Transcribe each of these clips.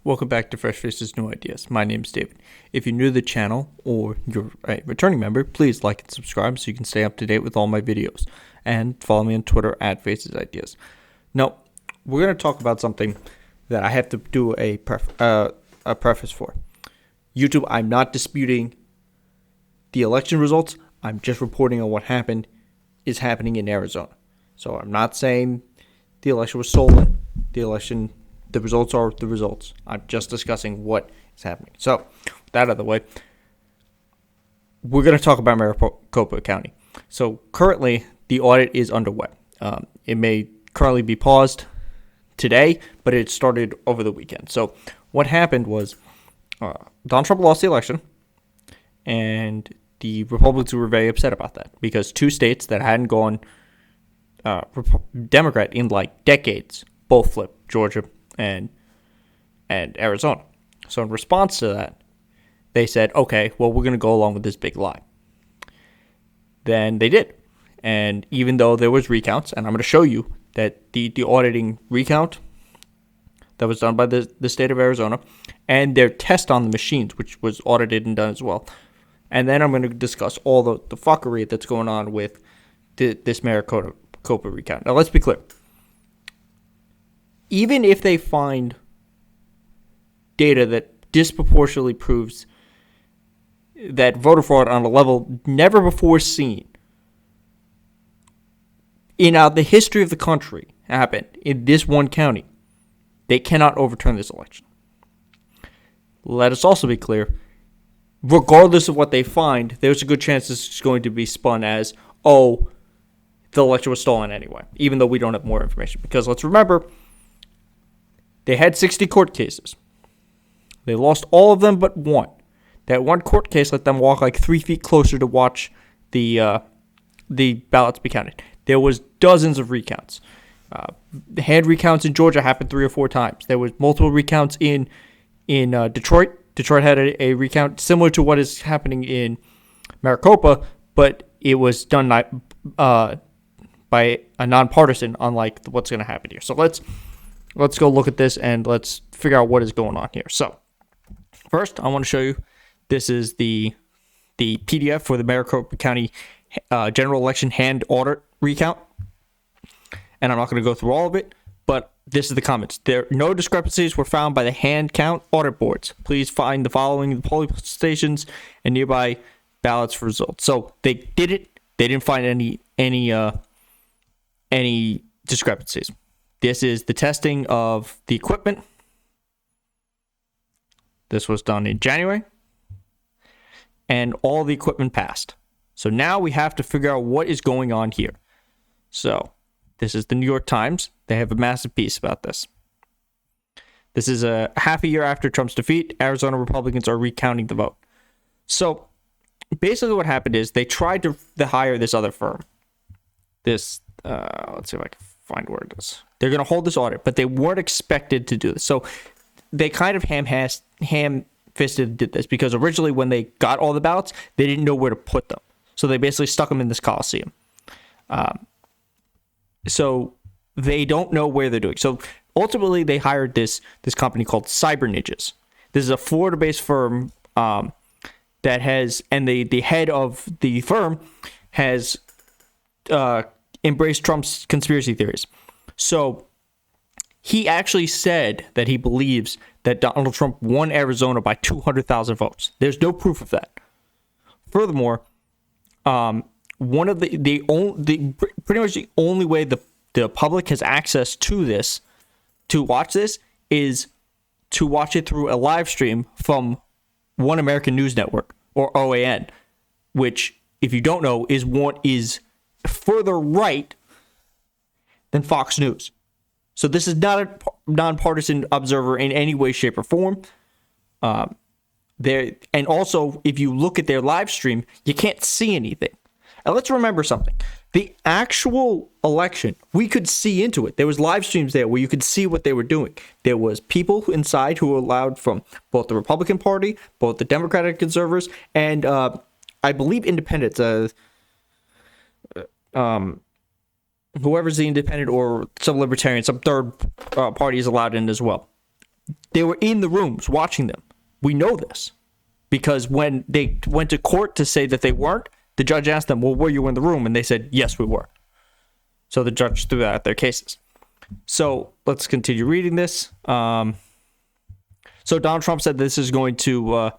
Welcome back to Fresh Faces New Ideas. My name is David. If you're new to the channel or you're a returning member, please like and subscribe so you can stay up to date with all my videos. And follow me on Twitter at Faces Ideas. Now, we're going to talk about something that I have to do a preface for. YouTube, I'm not disputing the election results. I'm just reporting on what is happening in Arizona. So I'm not saying the election was stolen. The results are the results. I'm just discussing what is happening. So, with that out of the way, we're going to talk about Maricopa County. So, currently, the audit is underway. It may currently be paused today, but it started over the weekend. So, what happened was Donald Trump lost the election, and the Republicans were very upset about that because two states that hadn't gone Democrat in like decades both flipped, Georgia and Arizona. So in response to that, they said, okay, well, we're going to go along with this big lie. Then they did. And even though there was recounts, and I'm going to show you that the auditing recount that was done by the state of Arizona and their test on the machines, which was audited and done as well. And then I'm going to discuss all the fuckery that's going on with this Maricopa recount. Now, let's be clear. Even if they find data that disproportionately proves that voter fraud on a level never before seen in the history of the country happened in this one county, they cannot overturn this election. Let us also be clear, regardless of what they find, there's a good chance this is going to be spun as, oh, the election was stolen anyway, even though we don't have more information. Because let's remember, they had 60 court cases. They lost all of them but one. That one court case let them walk like 3 feet closer to watch the ballots be counted. There was dozens of recounts. The hand recounts in Georgia happened 3 or 4 times. There was multiple recounts in Detroit. Detroit had a recount similar to what is happening in Maricopa, but it was done by a nonpartisan, unlike what's going to happen here. So let's go look at this and let's figure out what is going on here. So first, I want to show you, this is the PDF for the Maricopa County general election hand audit recount. And I'm not going to go through all of it, but this is the comments. No discrepancies were found by the hand count audit boards. Please find the following polling stations and nearby ballots for results. So they did it. They didn't find any discrepancies. This is the testing of the equipment. This was done in January. And all the equipment passed. So now we have to figure out what is going on here. So this is the New York Times. They have a massive piece about this. This is a half a year after Trump's defeat. Arizona Republicans are recounting the vote. So basically what happened is they tried to hire this other firm. Let's see if I can find where it is. They're going to hold this audit, but they weren't expected to do this. So they kind of ham-fisted did this because originally when they got all the ballots, they didn't know where to put them. So they basically stuck them in this Coliseum. So they don't know where they're doing. So ultimately they hired this company called Cyber Ninjas. This is a Florida-based firm that has, and the head of the firm has embraced Trump's conspiracy theories. So he actually said that he believes that Donald Trump won Arizona by 200,000 votes. There's no proof of that. Furthermore, one of pretty much the only way the public has access to this, to watch this, is to watch it through a live stream from One American News Network, or OAN, which, if you don't know, is further right than Fox News. So this is not a nonpartisan observer in any way, shape, or form. And also, if you look at their live stream, you can't see anything. And let's remember something. The actual election, we could see into it. There was live streams there where you could see what they were doing. There was people inside who were allowed from both the Republican Party, both the Democratic conservatives, and I believe independents. Whoever's the independent or some libertarian, some third party is allowed in as well. They were in the rooms watching them. We know this because when they went to court to say that they weren't, the judge asked them, well, were you in the room? And they said, yes, we were. So the judge threw out their cases. So let's continue reading this. So Donald Trump said this is going to,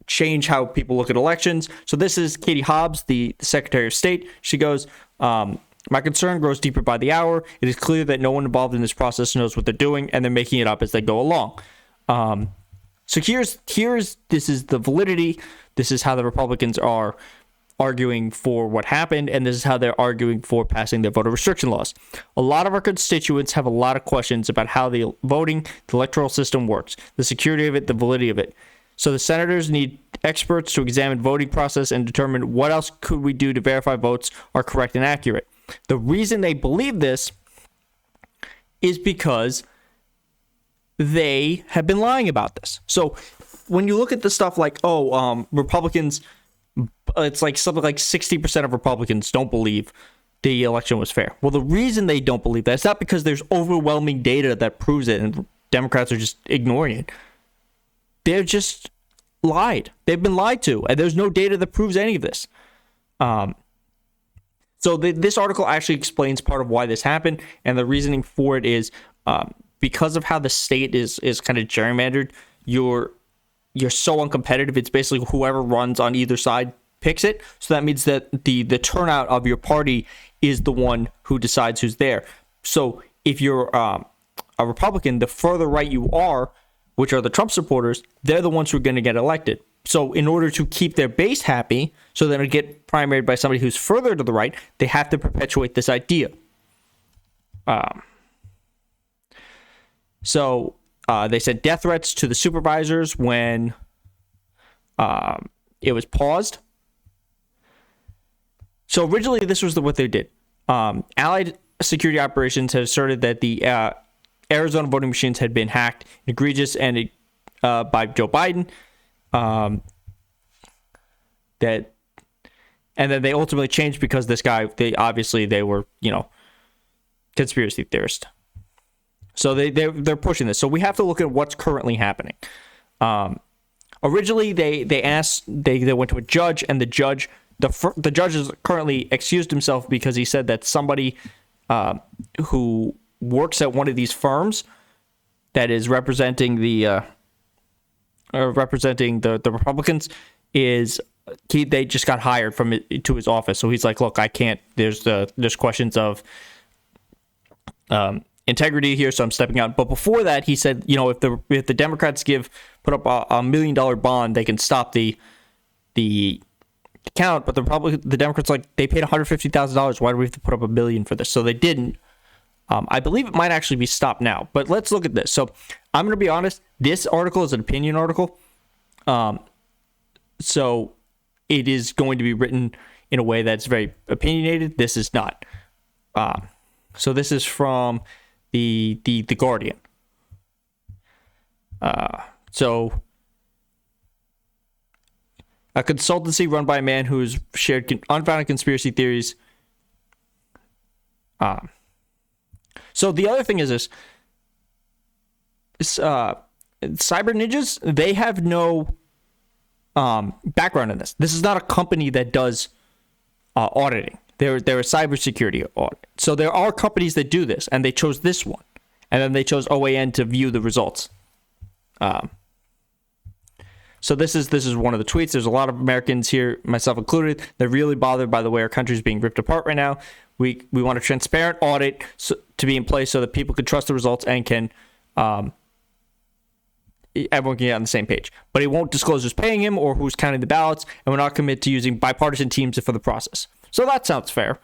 change how people look at elections. So this is Katie Hobbs, the Secretary of State. She goes, my concern grows deeper by the hour. It is clear that no one involved in this process knows what they're doing, and they're making it up as they go along. So this is the validity. This is how the Republicans are arguing for what happened, and this is how they're arguing for passing their voter restriction laws. A lot of our constituents have a lot of questions about how the voting, the electoral system works, the security of it, the validity of it. So the senators need experts to examine voting process and determine what else could we do to verify votes are correct and accurate. The reason they believe this is because they have been lying about this. So when you look at the stuff like, Republicans, it's like something like 60% of Republicans don't believe the election was fair. Well, the reason they don't believe that is not because there's overwhelming data that proves it and Democrats are just ignoring it. They're just lied. They've been lied to, and there's no data that proves any of this. So this article actually explains part of why this happened, and the reasoning for it is because of how the state is kind of gerrymandered. You're so uncompetitive. It's basically whoever runs on either side picks it. So that means that the turnout of your party is the one who decides who's there. So if you're a Republican, the further right you are, which are the Trump supporters, they're the ones who are going to get elected. So in order to keep their base happy, so they don't get primaried by somebody who's further to the right, they have to perpetuate this idea. So they said death threats to the supervisors when it was paused. So originally, this was what they did. Allied security operations had asserted that the Arizona voting machines had been hacked, egregious, and by Joe Biden. And then they ultimately changed because this guy, they were, conspiracy theorists. So they're pushing this. So we have to look at what's currently happening. Originally, they went to a judge, and the judge has currently excused himself because he said that somebody who works at one of these firms that is representing the Republicans they just got hired from it to his office. So he's like, look, I can't. There's questions of integrity here, so I'm stepping out. But before that, he said, if the Democrats put up a $1 million bond, they can stop the count. But the Democrats they paid $150,000. Why do we have to put up $1 million for this? So they didn't. I believe it might actually be stopped now. But let's look at this. So I'm going to be honest. This article is an opinion article. So it is going to be written in a way that's very opinionated. This is not. So this is from the Guardian. So a consultancy run by a man who has shared unfounded conspiracy theories. So the other thing is this. Cyber Ninjas, they have no background in this. This is not a company that does auditing. They're a cybersecurity audit. So there are companies that do this, and they chose this one. And then they chose OAN to view the results. So this is one of the tweets. There's a lot of Americans here, myself included, they're really bothered by the way our country is being ripped apart right now. We want a transparent audit to be in place so that people can trust the results and can everyone can get on the same page. But he won't disclose who's paying him or who's counting the ballots, and we're not committed to using bipartisan teams for the process. So that sounds fair.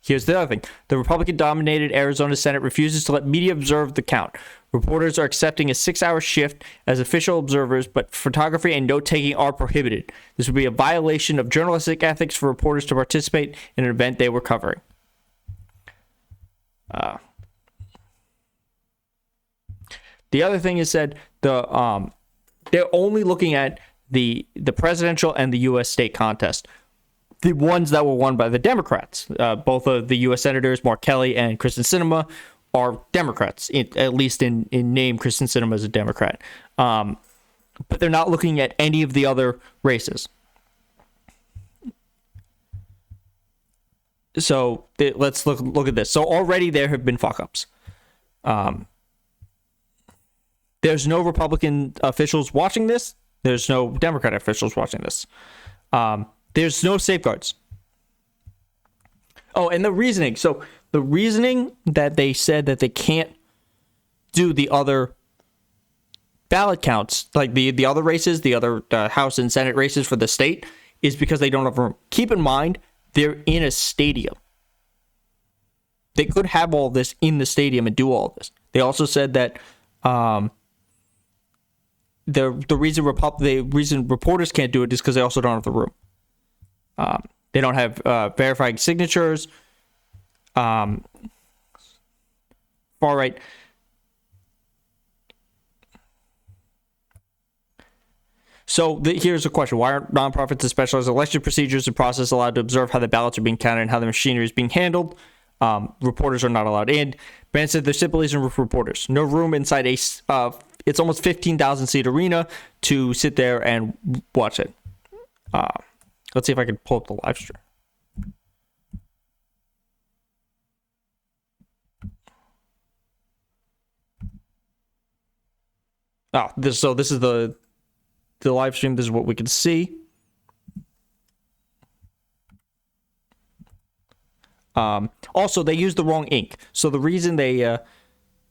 Here's the other thing. The Republican-dominated Arizona Senate refuses to let media observe the count. Reporters are accepting a 6-hour shift as official observers, but photography and note-taking are prohibited. This would be a violation of journalistic ethics for reporters to participate in an event they were covering. The other thing is said they're only looking at the presidential and the U.S. state contest. the ones that were won by the Democrats. Both of the U.S. senators, Mark Kelly and Kristen Sinema, are Democrats, at least in name. Kristen Sinema is a Democrat. But they're not looking at any of the other races. So let's look at this. So already there have been fuck-ups. There's no Republican officials watching this. There's no Democrat officials watching this. There's no safeguards. Oh, and the reasoning. So the reasoning that they said that they can't do the other ballot counts, like the other races, the other House and Senate races for the state, is because they don't have room. Keep in mind, they're in a stadium. They could have all this in the stadium and do all this. They also said that the reason reporters can't do it is because they also don't have the room. They don't have verifying signatures. Far right. So here's a question. Why aren't nonprofits and specialized election procedures and process allowed to observe how the ballots are being counted and how the machinery is being handled? Reporters are not allowed in. Brand said there simply isn't room for reporters. No room inside it's almost 15,000 seat arena to sit there and watch it. Let's see if I can pull up the live stream. This is the live stream. This is what we can see. Also, they used the wrong ink. So the reason they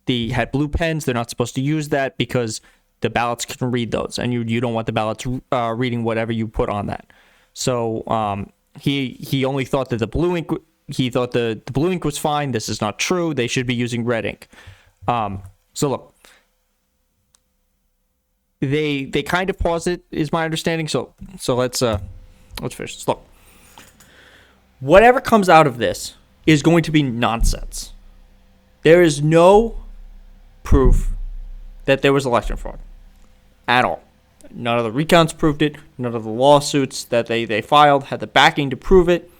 had blue pens, they're not supposed to use that because the ballots can read those, and you don't want the ballots reading whatever you put on that. So he only thought that the blue ink. He thought the blue ink was fine. This is not true. They should be using red ink. So look, they kind of paused it, is my understanding. So let's finish this. Look, whatever comes out of this is going to be nonsense. There is no proof that there was election fraud at all. None of the recounts proved it. None of the lawsuits that they filed had the backing to prove it.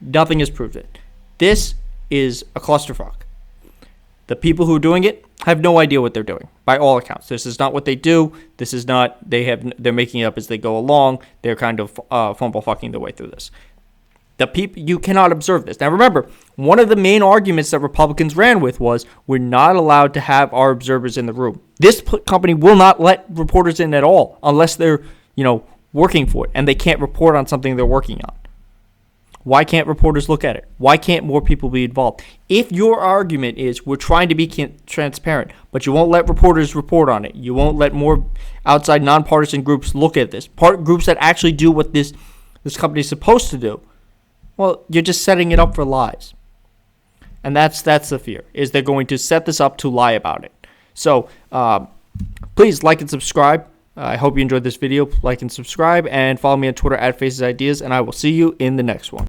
Nothing has proved it. This is a clusterfuck. The people who are doing it have no idea what they're doing, by all accounts. This is not what they do. This is not, they're making it up as they go along. They're kind of fumble fucking their way through this. The people, you cannot observe this. Now remember, one of the main arguments that Republicans ran with was we're not allowed to have our observers in the room. This company will not let reporters in at all unless they're, working for it and they can't report on something they're working on. Why can't reporters look at it? Why can't more people be involved? If your argument is we're trying to be transparent, but you won't let reporters report on it, you won't let more outside nonpartisan groups look at this, groups that actually do what this company is supposed to do, well, you're just setting it up for lies. And that's the fear, is they're going to set this up to lie about it. So please like and subscribe. I hope you enjoyed this video. Like and subscribe, and follow me on Twitter @FacesIdeas, and I will see you in the next one.